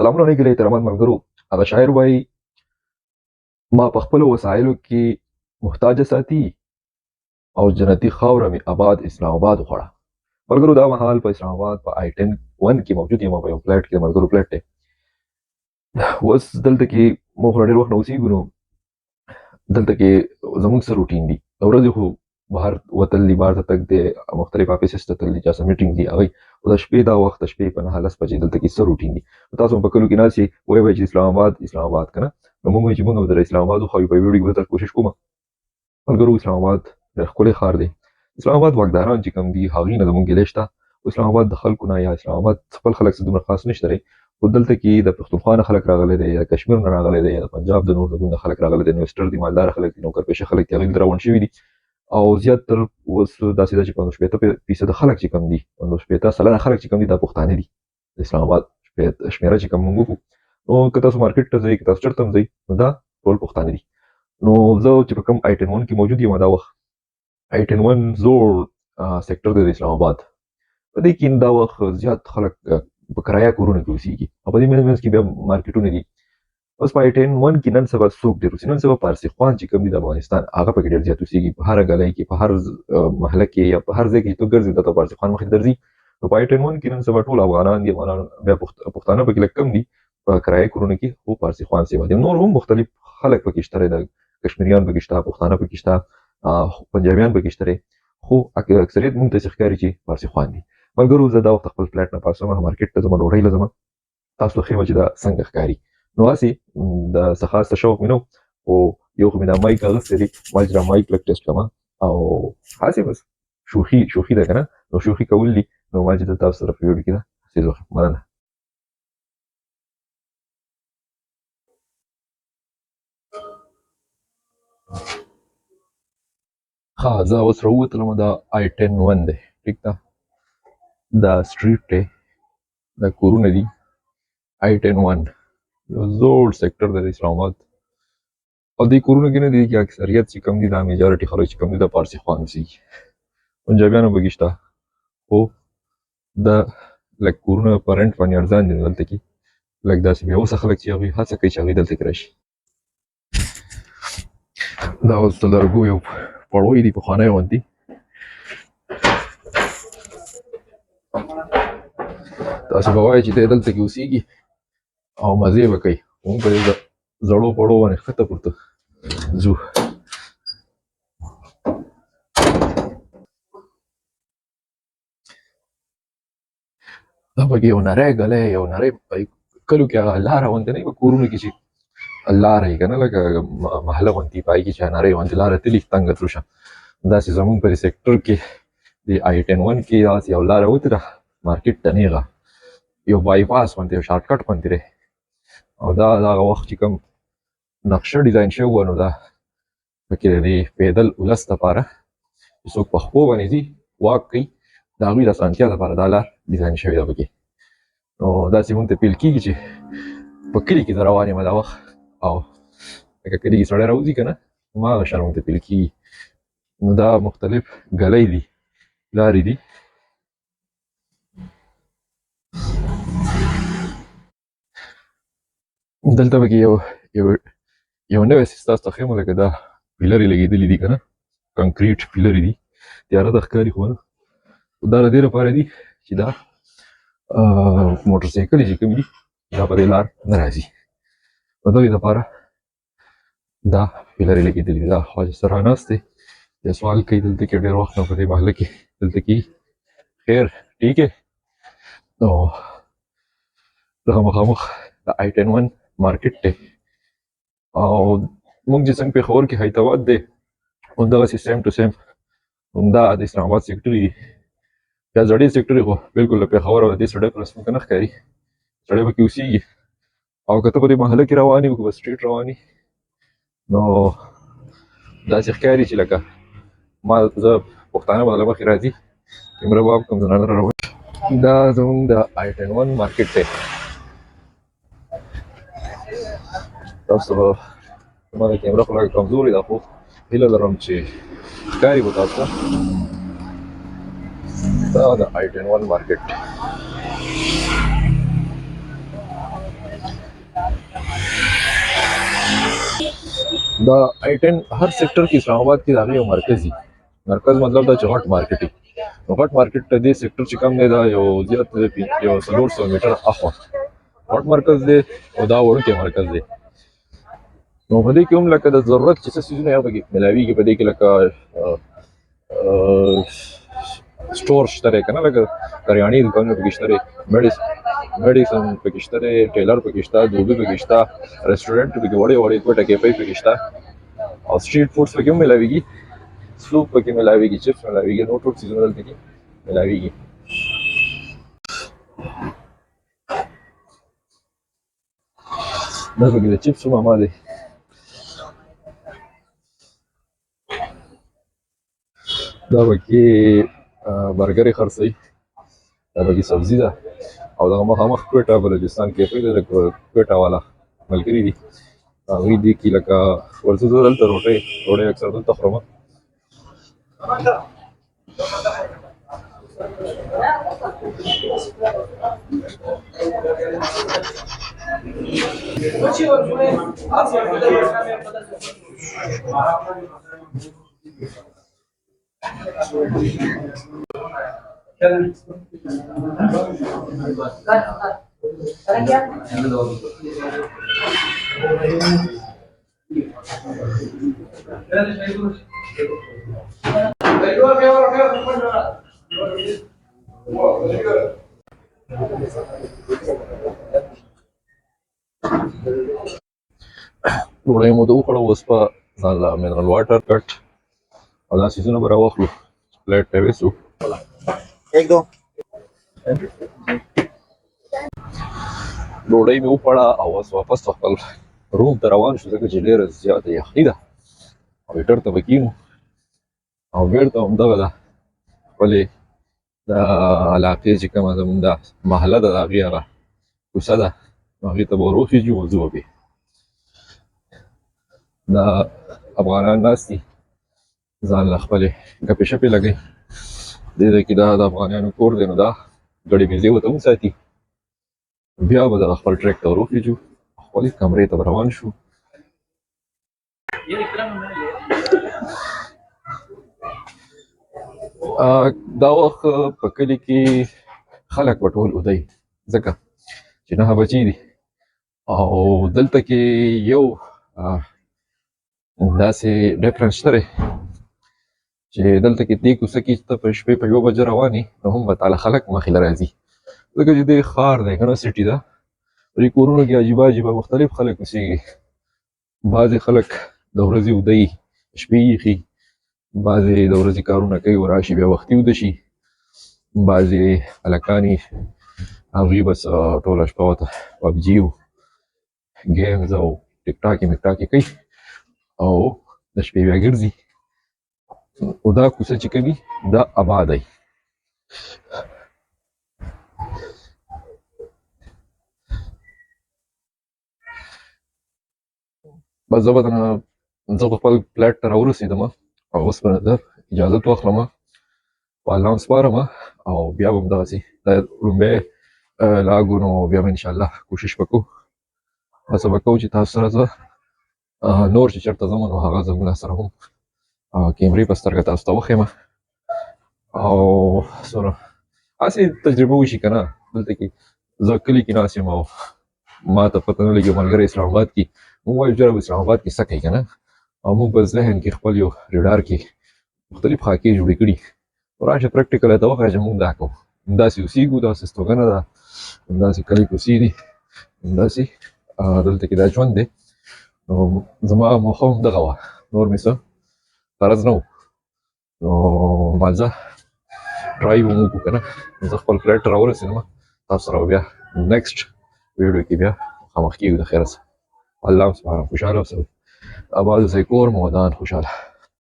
سلامونه علیکم احترامات ملګرو. هغه شاعر وایي ما په خپلو وسایلو کې محتاجه ساتي او جنتي خاوره مې آباد اسلام آباد وخوړه. ملګرو دا مهال په اسلام آباد په آی 10 کې موجود یم په یو فلیټ کې. ملګرو فلیټ دی. اوس دلته کې موږ ډېر وخت نه اوسېږو، نو دلته کې زموږ څه روټین دي. د ورځې خو بهر وتل دي، بهر ته تګ دی، مختلف آفیسز ته تلل دي، چا څه میټینګ دي هغوی. خو د شپې دا وخت د شپې په 9-10 بجې دلته کې څه روټین دي. تاسو هم په کلو کې ناست یئ، وایئ به چې اسلام آباد اسلام آباد که نه، نو موږ وایو چې موږ به در اسلام آباد وښایو. په ویډیو کې به درته کوشش کوم. ملګرو اسلام آباد ډېر ښکلی ښار دی. اسلام آباد واکداران چې کوم دي هغوی نه زموږ ګیلې شته. اسلام آباد د خلکو نه یا اسلام آباد خپل خلک څه دومره خاص نشته دی، خو دلته کې د پښتونخوا نه خلک راغلی دی، یا کشمیر نه راغلی دی، یا د پنجاب د نور ځایونو نه خلک راغلی دی. انویسټر دي، مالداره خلک دي، نوکرپېشه خلک دي، هغوی دلته راغونډ شوي دي. او زیاتره اوس داسې ده چې 50% خلک چې کوم دي، 50% خلک چې کوم دي دا پښتانه دي. د اسلام آباد شمېره چې کوم موږ وکړو، نو که تاسو مارکیټ ته ځئ، که تاسو چېرته هم ځئ، نو دا ټول پښتانه دي. نو زه چې په کوم آی 10 کې موجود یم دا وخت، آی 10 زوړ سیکټر دی د اسلام آباد. په دې کې دا وخت زیات خلک په کرایه کورونو کې اوسېږي، او په دې منځ کې بیا مارکیټونه دي. اوس په آی 10 کې نن سبا څوک ډېر اوسي؟ نن سبا پارسي خوان چې کوم دي د افغانستان، هغه پکې ډېر زیات اوسېږي. په هره ګلۍ کې، په هر محله کې، یا په هر ځای کې چې ته ګرځې درته پارسي خوان مخې ته درځي. نو په آی 10 کې نن سبا ټول افغانان دي. افغانان بیا پښتانه پکې لږ کم دي په کرایه کورونو کې، خو پارسي خوان سیوا دي. نور هم مختلف خلک پکې شته دی، د کشمیریان پکې شته، پښتانه پکې شته، پنجابیان پکې شته دی، خو اکثریت موږ ته ښکاري چې پارسي خوان دي. ملګرو زه دا وخت خپل فلیټ نه پاسوم، مارکیټ ته ځم، ډوډۍ له ځم. تاسو ته ښیم چې دا څنګه ښکاري. نو هسې د څه خاص څه شوق مې نه و، خو یو خو مې دا مایک اخیستی دی، ما چې دا مایک لږ ټېسټ کړم، او هسې بس شوخي ده که نه، نو شوخي کول دي. نو ما چې تاسو سره په ویډیو کې ده هسې زه مننه. ښه زه اوس راووتلم. دا آی 10 دی، ټیک ده. دا سټریټ دی، دا کورونه دي. آی 10 یو زوړ سیکټر دی د اسلام آباد. او دې کورونو کې نه دي چې اکثریت چې کوم دي، دا میجارټي خلک چې کوم دي د پارسي خوان اوسېږي. پنجابیان هم پکې شته، خو د لږ کورونه په رنټ باندې ارزان دي دلته کې. لږ داسې بېوسه خلک چې هغوی هڅه کوي چې هغوی دلته کې راشي. دا اوس د لرګو یو پړوی دي، پخوانی غوندې. تاسو به وایئ چې دی دلته کې اوسېږي او مزې به کوي. موږ به د زړو پړو باندې ښکته پورته ځو. دا پکې یو نری ګلی، یو نری کلو کې هغه لاره غوندې نه وي، په کورونو کې چې لاره وي که نه، لکه محله غوندې په هغې کې چې نری غوندې لاره تلي تنګه تروشه، داسې زموږ په دې سیکټر کې د آی 10 کې داسې یو لاره وتې ده مارکیټ ته نیغه، یو بایپاس غوندې، یو شارټ کټ غوندې دی. او دا د هغه وخت چې کوم نقشه ډیزاین شوې وه، نو دا پکې د دې پیدل ولس دپاره چې څوک په خپو باندې ځي، واک کوي، د هغوی د اسانتیا دپاره دا لار ډیزاین شوې ده پکې. نو داسې مونږ ته فیل کېږي چې په کلي کې زه روان یم دا وخت، او لکه کلي کې سړی راوځي که نه، هماغه شان مونږ ته فیل کېږي. نو دا مختلف ګلی دي، لارې دي. دلته پکې یو نوی سیس تاسو ته ښیم، لکه دا پیلرې لګېدلي دي که نه، کنکریټ پیلرې دي. تیاره ته ښکاري خو نه، دا د دې لپاره دي چې دا موټرسایکلې چې کومې دي دا په دې لار نه راځي. د دغې دپاره دا پیلرې لګېدلي دي. دا خواجه سرا ناست دی، یا سوال کوي دلته کې ډېر وخت نه په دې محله کې دلته کې. خیر ټیک ہے. نو دغه مخامخ د آی 10 مارکیټ دی، او موږ چې څنګه پېښور کې حیدرآباد دی، همدغسې سیم ټو سیم همدا د اسلام آباد سیکټر دي. بیا زړې سیکټر خو بالکل له پېښور او د دې سره ډېر رسمي نه ښکاري، سړی پکې اوسېږي. او که ته په دې محله کې روان یې، که په سټریټ روان یې، نو داسې ښکاري چې لکه ما زه پښتانه به له مخې راځي، کیمره به کوم زنانه را روان. دا زموږ د آی 10 مارکیټ دی. تاسو به زما د کیمره خو لږ کمزورې ده، خو هیله لرم چې ښکاري به تاسو ته. دا د آی 10 مارکیټ. دا I-10 هر سیکټر کې اسلام آباد کې د هغې یو مرکز مطلب دا چې غټ مارکیټ وي. نو غټ مارکیټ ته دې سیکټر چې کوم دی دا یو زیات یو 400 میټر اخوا غټ مرکز دی او دا وړوکی مرکز دی. نو په دې کې هم لکه د ضرورت چې څه څیزونه یو پکې ملاویږي. په دې کې لکه سټور شته دی که نه، لکه کریاني دوکانونه پکې شته دی، میډیسن پکې شته دی، ټیلر پکې شته، دوبي پکې شته، ریسټورنټ پکې وړې کوټه کیفې پکې شته، او سټریټ فوډس پکې هم ملاویږي، سوپ پکې ملاویږي، چپس ملاویږي، نور ټول څیزونه دلته کې ملاویږي. دا پکې د چپسو ماما دی. دا پکې برګرې خرڅوي، دا پکې سبزي ده، او دغه مخامخ کوټه بلوچستان کیفې دی، د کوټه والا ملګري دي، هغوی دې کې لکه ورځو زه دلته ډوډۍ اکثر دلته خورم. ډوډۍ مو د وخوړه، اوس په ځان له منرل واټر کټ او دا څیزونه به راواخلو، پلیټ ته ویسو. ډوډۍ مې وخوړه او اوس واپس خپل روم ته روان شو، ځکه چې ډېره زیاته یخني ده او هیټر ته به کښېنو او بېرته همدغه ده خپلې د علاقې چې کومه زمونږ دا محله ده د هغې هغه کوڅه ده، نو هغې ته به ور وخېږو او ځو به دا افغانان ناست دي ځان له خپلې ګپې شپې لګوي. دې ځای کې دا د افغانانو کور دی، نو دا ګړې بېزې ورته وساتي. بیا به دغه خپل ټریک ته ور وخېږو، خپلې کمرې ته به روان شو. دا وخت په کلي کې خلک به ټول ودی، ځکه چې 9 بجې دي او دلته کې یو داسې ډفرنس شته دی چې دلته کې دې کوڅه کې ته په شپې په 1 بجه روانې نو هم به تعالی خلک مخې له راځي، ځکه چې دې ښار دی که نه، سټي ده. په دې کورونو کې عجیبه مختلف خلک اوسېږي. بعضې خلک د ورځې ودی شپې یخي، بعضې د ورځې کارونه کوي او راشي بیا وختي وده شي، بعضې هلکانې هغوی بس ټوله شپه ورته پبجي او ګیمز او ټیک ټاکې کوي او د شپې بیا ګرځي. او دا کوڅه چې کوي دا آباد دی. بس زه خپل پلیټ ته راورسېدم او اوس به زه اجازت واخلم، په الله سپارم او بیا به همدغسې دا لومبی لاګو، نو بیا به انشاءالله کوشش به کوو، هڅه به کوو چې تاسو سره زه نور چې چېرته ځم نو هغه زموږ سره هم کیمرې په سترګه تاسو ته وښیم او څومره هسې تجربه وشي که نه. دلته کې زه کلي کې ناست یم او ما ته پته نه لګي ملګری اسلام آباد کې، موږ وایو جرب اسلام آباد کې څه کوي که نه، او موږ په ذهن کې خپل یو ریډار کې مختلف خاکې جوړې کړي، راشه پریکټیکل ته وښیه چې موږ دا کوو، همداسې اوسېږو، داسې ستوګنه ده، همداسې کلي کې اوسېږي، همداسې دلته کې دا ژوند دی. نو زما موخه هم دغه وه، نور مې څه غرض نه و. نو مازه ډرایو مو وکړو که نه، زه خپل فلایټ ته راورسېدم، تاسو سره بیا نیکسټ ویډیو کې بیا مخامخ کېږو د خیره سره. الله سبحانه خوشحاله اوسئ، آباد اوسئ، کور مو ودان خوشحاله.